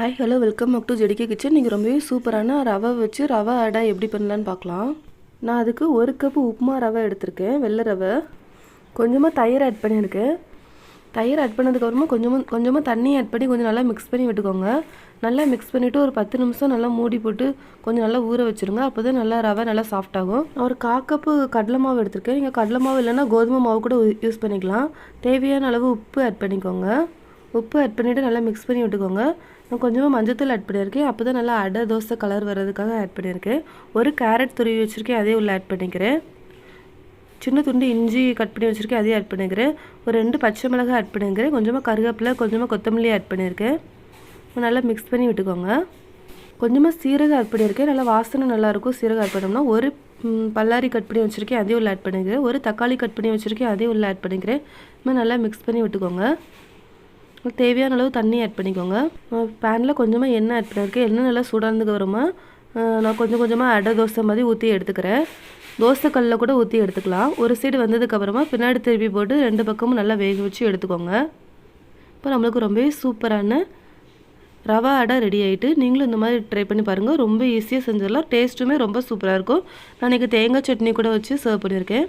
Hi hello welcome back to JDK kitchen. நீங்கள் ரொம்பவே சூப்பரான ரவை வச்சு ரவை அடை எப்படி பண்ணலான்னு பார்க்கலாம். நான் அதுக்கு 1 கப்பு உப்புமா ரவை எடுத்திருக்கேன், வெள்ளை ரவை. கொஞ்சமாக தயிர் ஆட் பண்ணியிருக்கேன். தயிர் ஆட் பண்ணதுக்கப்புறமா கொஞ்சமாக தண்ணி ஆட் பண்ணி கொஞ்சம் நல்லா மிக்ஸ் பண்ணி விட்டுக்கோங்க. நல்லா மிக்ஸ் பண்ணிவிட்டு ஒரு 10 நிமிஷம் நல்லா மூடி போட்டு கொஞ்சம் நல்லா ஊற வச்சுருங்க. அப்போ தான் நல்லா ரவை நல்லா சாஃப்ட் ஆகும். ஒரு 1/4 கப்பு கடலை மாவு எடுத்திருக்கேன். நீங்கள் கடலை மாவு இல்லைன்னா கோதுமை மாவு கூட யூஸ் பண்ணிக்கலாம். தேவையான அளவு உப்பு ஆட் பண்ணிக்கோங்க. உப்பு ஆட் பண்ணிவிட்டு நல்லா மிக்ஸ் பண்ணி விட்டுக்கோங்க. நான் கொஞ்சமாக மஞ்சத்தூள் ஆட் பண்ணியிருக்கேன். அப்போ தான் நல்லா அடை தோசை கலர் வர்றதுக்காக ஆட் பண்ணியிருக்கேன். ஒரு கேரட் துருவி வச்சுருக்கேன், அதே உள்ள ஆட் பண்ணிக்கிறேன். சின்ன துண்டு இஞ்சி கட் பண்ணி வச்சுருக்கேன், அதையும் ஆட் பண்ணிக்கிறேன். ஒரு 2 பச்சை மிளகாய் ஆட் பண்ணிக்கிறேன். கொஞ்சமாக கருவேப்பிலை, கொஞ்சமாக கொத்தமல்லி ஆட் பண்ணியிருக்கேன். நல்லா மிக்ஸ் பண்ணி விட்டுக்கோங்க. கொஞ்சமாக சீரகம் ஆட் பண்ணியிருக்கேன். நல்லா வாசனை நல்லாயிருக்கும் சீரகம் ஆட் பண்ணோம்னா. ஒரு பல்லாரி கட் பண்ணி வச்சுருக்கேன், அதையும் உள்ள ஆட் பண்ணிக்கிறேன். ஒரு தக்காளி கட் பண்ணி வச்சுருக்கேன், அதையும் உள்ள ஆட் பண்ணிக்கிறேன். நல்லா மிக்ஸ் பண்ணி விட்டுக்கோங்க. தேவையான அளவு தண்ணி ஆட் பண்ணிக்கோங்க. பேனில் கொஞ்சமாக எண்ணெய் ஆட் பண்ணியிருக்கேன். எண்ணெய் நல்லா சூடானதுக்கு அப்புறமா நான் கொஞ்சமாக அடை தோசை மாதிரி ஊற்றி எடுத்துக்கிறேன். தோசை கல்லில் கூட ஊற்றி எடுத்துக்கலாம். ஒரு சைடு வந்ததுக்கப்புறமா பின்னாடி திருப்பி போட்டு 2 பக்கமும் நல்லா வேக வச்சு எடுத்துக்கோங்க. இப்போ நம்மளுக்கு ரொம்பவே சூப்பரான ரவா அடை ரெடி ஆகிட்டு. நீங்களும் இந்த மாதிரி ட்ரை பண்ணி பாருங்கள். ரொம்ப ஈஸியாக செஞ்சிடலாம். டேஸ்ட்டுமே ரொம்ப சூப்பராக இருக்கும். நான் இன்றைக்கி தேங்காய் சட்னி கூட வச்சு சர்வ் பண்ணியிருக்கேன்.